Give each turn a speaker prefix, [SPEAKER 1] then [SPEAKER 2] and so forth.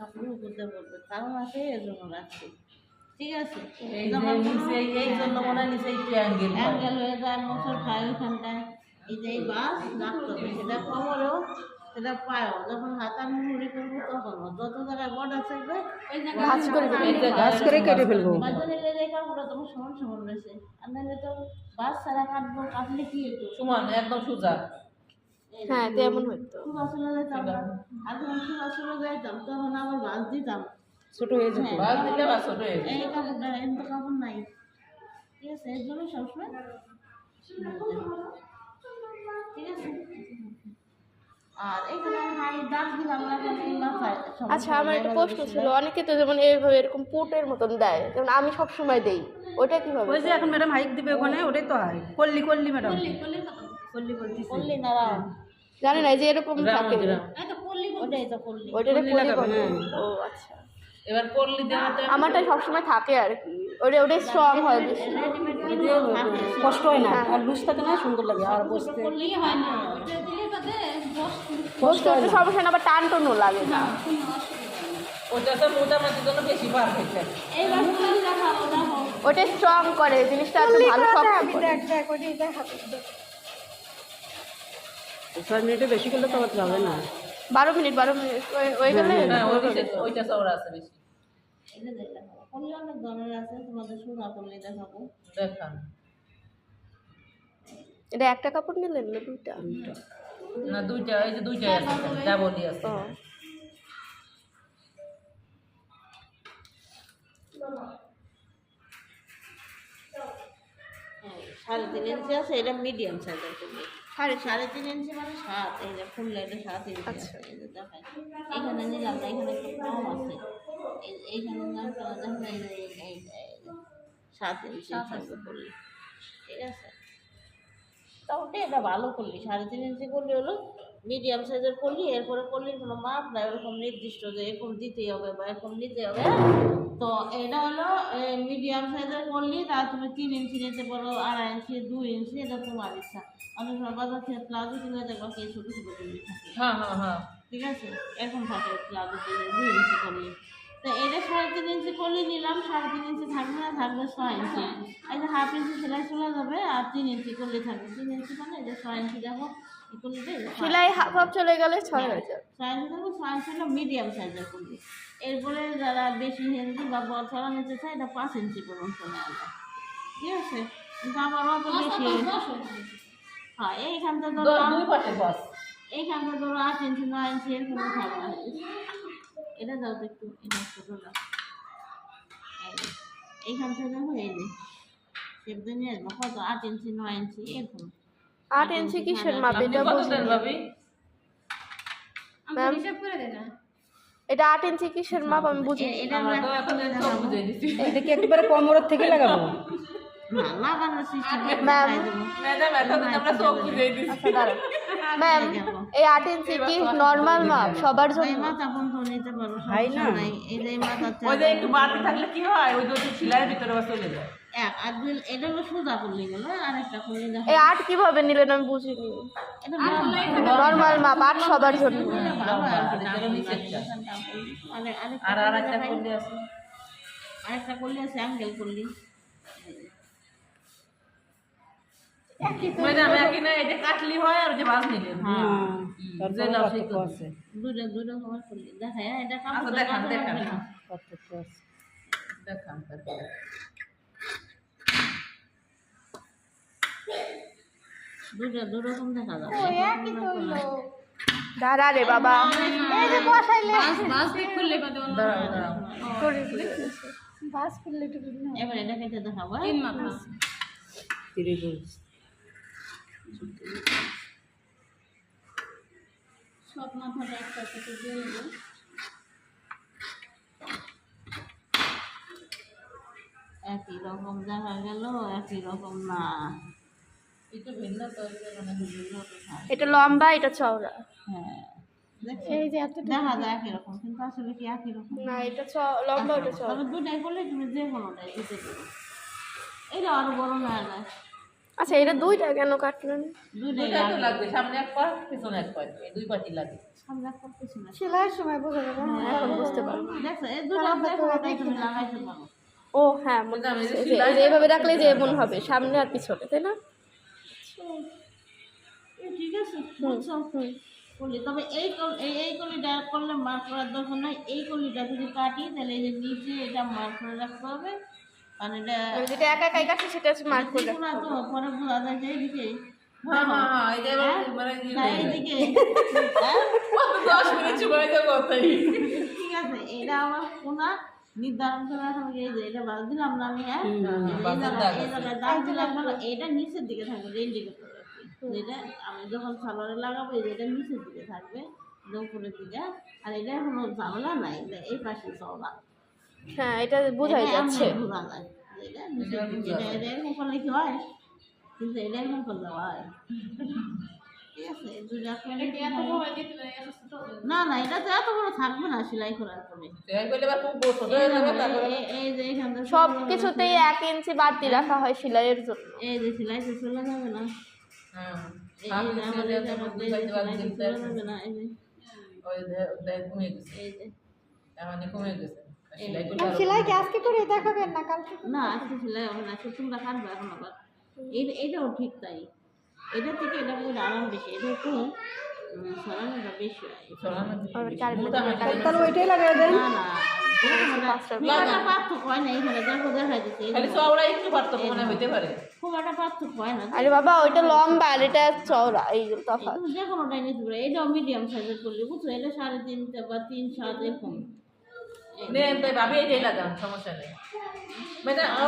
[SPEAKER 1] আপনি বুঝতে বলবেন কারণ আছে এর জন্য রাখছি ঠিক আছে
[SPEAKER 2] এই জন্য মনে হয় নিচে একটু
[SPEAKER 1] অ্যাঙ্গেল হয়ে যায় মোচর খায় ওইখানটায় এই যে এই বাস রাখতে হবে সেটা কোমরেও সেটা পায়ও যখন হাতার মুড়ি করবো তখন যত জায়গায় বর্ডার থাকবে
[SPEAKER 3] ভাঁজ করে কেটে ফেলবো।
[SPEAKER 1] মাঝে নিলে এই কাপড়টা তোমার সমান সমান রয়েছে আর নাহলে তো বাস ছাড়া কাটবো কাটলে কি হতো
[SPEAKER 2] সমান একদম সোজা
[SPEAKER 3] হ্যাঁ তেমন হইতো
[SPEAKER 1] সুগা চলে যেতাম না আর যখন সুগা চলে যাইতাম তখন আবার বাস দিতাম
[SPEAKER 3] ছোট হয়ে যেত।
[SPEAKER 2] বাস দিলে বাস ছোট হয়ে
[SPEAKER 1] এই কাপড়টা এত কাপড় নাই ঠিক আছে এর জন্য সবসময় ঠিক আছে আর এখানে হাই দাগ দিলাম না কেন এই মাথায়
[SPEAKER 3] আচ্ছা আমার একটা প্রশ্ন ছিল, অনেকে তো যেমন এইভাবে এরকম পুটের মতন দেয়, যেমন আমি সব সময় দেই, ওটা কিভাবে?
[SPEAKER 4] ওই যে এখন ম্যাডাম হাইক দিবে ওখানে, ওটাই তো হয় কল্লি কল্লি ম্যাডাম কল্লি বলতেছি
[SPEAKER 1] করলি না রাও
[SPEAKER 3] জানি না, এই যে এরকম থাকে
[SPEAKER 1] ওটাই তো করলি
[SPEAKER 3] ওইটা পল্লি বলে। ও আচ্ছা,
[SPEAKER 2] এবার করলি দেওয়া তো
[SPEAKER 3] আমারটা সবসময় থাকে আর কি, ওটা স্ট্রং হয় বেশি,
[SPEAKER 4] কষ্ট হয় না আর লুজ থাকে না, সুন্দর লাগে আর বসতে
[SPEAKER 3] বসতে হতে সমস্যা না, আবার টান টনও লাগে না।
[SPEAKER 2] ওটা তো মোটামুটির জন্য বেশি পারফেক্ট লাগে
[SPEAKER 3] ওটা স্ট্রং করে জিনিসটা, এত ভালো শক্ত করে।
[SPEAKER 4] 6 মিনিটে বেশি করলে তো আবার যাবে না।
[SPEAKER 3] 12 মিনিট হয়ে গেলে
[SPEAKER 2] হ্যাঁ ওইটা চওড়া আছে বেশি
[SPEAKER 1] এটা দেখাবো করলি অনেক ধরনের আছে তোমাদের সুগা করলি দেখাবো
[SPEAKER 2] দেখান
[SPEAKER 3] এটা একটা কাপড় নিলেন না দুইটা?
[SPEAKER 2] না দুইটা, এই যে দুইটা আছে ডাবলই আছে
[SPEAKER 3] ও
[SPEAKER 1] 3.5 ইঞ্চি আছে এটা মিডিয়াম সাইজের করলি 3.5 ইঞ্চি মানে 7 এই যে ফুল এটা 7 ইঞ্চি আছে এই যে দেখাই এখানে নিলাম না এখানে একটু কম আছে এইখানে না দেখেন এই 7 ইঞ্চি আছে করলি ঠিক আছে তাহলে এটা ভালো করলি 3.5 ইঞ্চি করলি হলো মিডিয়াম সাইজের করলি এরপরে করলির কোনো মাপ নাই ওরকম নির্দিষ্ট যে এরকম দিতেই হবে বা এরকম নিতে হবে তো এটা হলো মিডিয়াম সাইজের করলি তা তুমি 3 ইঞ্চি নিতে পারো 2.5 ইঞ্চি 2 ইঞ্চি এটা তোমার ইচ্ছা অনেক সময় বাজার থেকে প্লাজো কিনে দেখবা কি ছোটো ছোটো করলি থাকে
[SPEAKER 2] হ্যাঁ
[SPEAKER 1] ঠিক আছে এরকম থাকে প্লাজো কিনে 2 ইঞ্চি করলি তো এটা 3.5 ইঞ্চি করলি নিলাম 3.5 ইঞ্চি থাকবে না থাকবে 6 ইঞ্চি এই যে 1/2 ইঞ্চি সেলাই চলে যাবে আর 3 ইঞ্চি করলি থাকবে 3 ইঞ্চি মানে এই যে 6 ইঞ্চি দেখো
[SPEAKER 3] সেলাই হাফ চলে গেলে 6 হয়ে যাবে।
[SPEAKER 1] 6 ইঞ্চি থাকবে 6 ইঞ্চি হলো মিডিয়াম সাইজের করলি এরপরে যারা বেশি ইঞ্চি বা বড় ছড়া নিতে চায় এটা 5 ইঞ্চি পর্যন্ত নেওয়া যায় ঠিক আছে কিন্তু আমার অত বেশি হ্যাঁ এইখানটা ধরো
[SPEAKER 2] দুই পাশে বাস
[SPEAKER 1] এইখানটা ধরো 8 ইঞ্চি 9 ইঞ্চি এরকম থাকবে না এটা দাও তো একটু এটা ছোটো দাও এইখান থেকে দেখো এই যে সেটা নিয়ে আসবো কত 8 ইঞ্চি 9 ইঞ্চি এরকম
[SPEAKER 3] 8 ইঞ্চি কিসের মাপ
[SPEAKER 2] আপনি
[SPEAKER 3] এটা
[SPEAKER 2] কত
[SPEAKER 3] বুঝি
[SPEAKER 2] দেন ভাবি
[SPEAKER 3] ম্যাম এটা 8 ইঞ্চি কিসের মাপ আমি বুঝি
[SPEAKER 1] এটা
[SPEAKER 2] আমরা তো এখন সব বুঝে দিছি
[SPEAKER 4] এটা কি একেবারে কোমরের থেকে লাগাবো?
[SPEAKER 1] না লাগানোর সিস্টেম
[SPEAKER 3] ম্যাম
[SPEAKER 2] ম্যাডাম এখন আমরা সব বুঝে দিছি
[SPEAKER 3] আচ্ছা দাঁড়ান ম্যাম এই 8 ইঞ্চি কি নরমাল মাপ সবার
[SPEAKER 1] এই
[SPEAKER 3] জন্য?
[SPEAKER 1] মাথা বন্ধ নিতে পারো
[SPEAKER 4] হয় না।
[SPEAKER 1] সমস্যা নাই এই যে মাথা
[SPEAKER 2] ওই যে একটু বাড়তি থাকলে কি হয় ওই যে সেলাইয়ের ভিতরে বা চলে যায়
[SPEAKER 1] এক আর দুই এটা হলো সোজা করলে গেল আরেকটা করলে দেখো
[SPEAKER 3] এই 8 কিভাবে নিলেন আমি বুঝিনি।
[SPEAKER 1] এটা
[SPEAKER 3] নরমাল মাপ 8 সবার জন্য।
[SPEAKER 1] ভালো আর কি
[SPEAKER 2] এটা নিচেরটা। আর
[SPEAKER 1] আরেকটা
[SPEAKER 2] আরেকটা করলে আছে
[SPEAKER 1] আরেকটা করলে আছে অ্যাঙ্গেল করলি
[SPEAKER 2] ম্যাডাম একই না এটা কাটলি হয় আর যে বাজ নিলেন
[SPEAKER 1] হ্যাঁ
[SPEAKER 2] যে লাভ সেই
[SPEAKER 4] আছে
[SPEAKER 1] দুটো দুটো সময় করলি দেখা এটা
[SPEAKER 2] আচ্ছা
[SPEAKER 1] কাপড়
[SPEAKER 2] দেখান দেখান
[SPEAKER 4] পার্থক্য আছে।
[SPEAKER 2] দেখান তারপরে
[SPEAKER 1] দুটো দুরকম দেখা যাবে
[SPEAKER 3] দাঁড়া রে বাবা এই যে বসাইলে
[SPEAKER 2] দাঁড়াও দাঁড়াও
[SPEAKER 1] এবার এটা কেটে দেখাবো
[SPEAKER 4] ত্রিভুজ
[SPEAKER 1] সব মাথাটা একটা থেকে দিয়ে দেবো একই রকম দেখা গেল একই রকম না
[SPEAKER 2] একটু ভিন্ন তো মানে
[SPEAKER 1] বিভিন্ন তো থাকে।
[SPEAKER 3] এটা লম্বা এটা চওড়া,
[SPEAKER 1] হ্যাঁ এই যে দেখা যায় একই রকম কিন্তু আসলে কি একই রকম
[SPEAKER 3] না এটা লম্বা এটা চওড়া।
[SPEAKER 1] তবে দুটাই করলে তুমি যে কোনোটাই দিতে পারো এটা আরো বড় না যায়
[SPEAKER 3] আচ্ছা এটা দুইটা কেন কাটলেন?
[SPEAKER 1] দুইটাই
[SPEAKER 2] দুইটা তো
[SPEAKER 1] লাগবে।
[SPEAKER 2] লাগবে, সামনে এক পাশ পিছনে এক পাশ, এই দুই পাশই লাগে।
[SPEAKER 1] সামনে একটা পিছনে একটা।
[SPEAKER 5] সেলাইয়ের সময় বোঝা যাবে না।
[SPEAKER 3] এখন বুঝতে পারবো।
[SPEAKER 1] দেখছো এই দুটো দেখো ওটাই তুমি লাগাইতে পারো।
[SPEAKER 3] ও হ্যাঁ মনে
[SPEAKER 2] বুঝলাম, এই যে
[SPEAKER 3] আছে। এই যে-
[SPEAKER 2] সেলাই
[SPEAKER 3] এই যে এইভাবে রাখলে যে এমন হবে সামনে আর পিছনে, তাই না?
[SPEAKER 1] ঠিক আছে বুঝছো কলি, তবে এই কলিটা করলে মার্ক করার দরকার নাই। এই কলিটা যদি কাটি তাহলে এই যে নিচে এটা মার্ক করে রাখতে হবে, কারণ এটা
[SPEAKER 3] আমি যেটা একা একাই কাটছি সেটা হচ্ছে মার্ক করে রাখতে
[SPEAKER 1] ত্রিপুরা
[SPEAKER 3] হবে।
[SPEAKER 1] তো পরে বোঝা যায় যে এইদিকে
[SPEAKER 2] হ্যাঁ হ্যাঁ হ্যাঁ, এই যে মানে
[SPEAKER 1] না এইদিকে হ্যাঁ
[SPEAKER 2] 10 মিনিট সময় দেবো তাই।
[SPEAKER 1] ঠিক আছে, এটা আমার কোনা নির্ধারণ করে রাখা হবে। এই যে এটা বাদ দিলাম না আমি, হ্যাঁ এই জায়গায় দাগ দিলাম না, এটা নিচের দিকে থাকবে, এই দিকে থাকবে। যেটা আমি যখন সালোয়ারে লাগাবো এই যেটা নিচের দিকে থাকবে, এটা উপরের দিকে। আর এটা কোনো ঝামেলা নাই, এটা এই পাশে চওড়া,
[SPEAKER 3] হ্যাঁ এটা বোঝাই
[SPEAKER 1] এটা
[SPEAKER 3] যাচ্ছে।
[SPEAKER 1] এমনি বোঝা যায় যে এটা নিচের দিকে। এটা এরকম করলে কি হয়, কিন্তু এটা এরকম করলে হয়। ঠিক আছে, এই দুইটা করে না না, এটা তো এত বড় থাকবে না সেলাই করার পরে।
[SPEAKER 2] সেলাই করলে আবার খুব ছোট হয়ে যাবে, তারপরে
[SPEAKER 1] এই যে এখান থেকে
[SPEAKER 3] সব কিছুতেই 1 ইঞ্চি বাড়তি রাখা হয় সেলাইয়ের জন্য।
[SPEAKER 1] এই যে সেলাইতে চলে যাবে না,
[SPEAKER 2] হ্যাঁ
[SPEAKER 1] এই
[SPEAKER 2] হাফ
[SPEAKER 1] যে
[SPEAKER 2] ইঞ্চি
[SPEAKER 1] আমাদের
[SPEAKER 2] দিয়ে
[SPEAKER 1] যেমন
[SPEAKER 2] দুই
[SPEAKER 1] এই যে
[SPEAKER 2] পাশে বাদ
[SPEAKER 1] সেলাইতে
[SPEAKER 2] দিতে
[SPEAKER 1] চলে যাবে না, এই যে
[SPEAKER 2] ওই দেখ কমে গেছে,
[SPEAKER 1] এই যে
[SPEAKER 2] এখন কমে গেছে। সেলাই করলে
[SPEAKER 5] আর
[SPEAKER 2] আরো
[SPEAKER 5] সেলাই কি আজকে করে দেখাবেন না কালকে?
[SPEAKER 1] না আজকে সেলাই হবে না, তোমরা কাটবে এখন আবার। এটাও ঠিক তাই, এটা থেকে এটা করে আরাম বেশি, এটা একটু সরানোটা বেশি হয়।
[SPEAKER 2] সরানো
[SPEAKER 3] আবার কারেন্ট
[SPEAKER 5] তাহলে ওইটাই লাগাই দেন।
[SPEAKER 1] না না খুব একটা পার্থক্য হয় না, এখানে দেখো দেখা যাচ্ছে
[SPEAKER 2] খালি চওড়া একটু পার্থক্য মনে হইতে পারে।
[SPEAKER 1] খুব একটা পার্থক্য হয় না।
[SPEAKER 3] আরে বাবা ওইটা লম্বা আর এটা চওড়া, এই তফাৎ।
[SPEAKER 1] তুমি যে কোনোটাই নিতে পারো, এটাও মিডিয়াম সাইজের করলে বুঝছো, এটা 3.5 বা 3.7 এরকম।
[SPEAKER 2] নে তাই ভাবি এটাই লাগান, সমস্যা নেই। মানে ও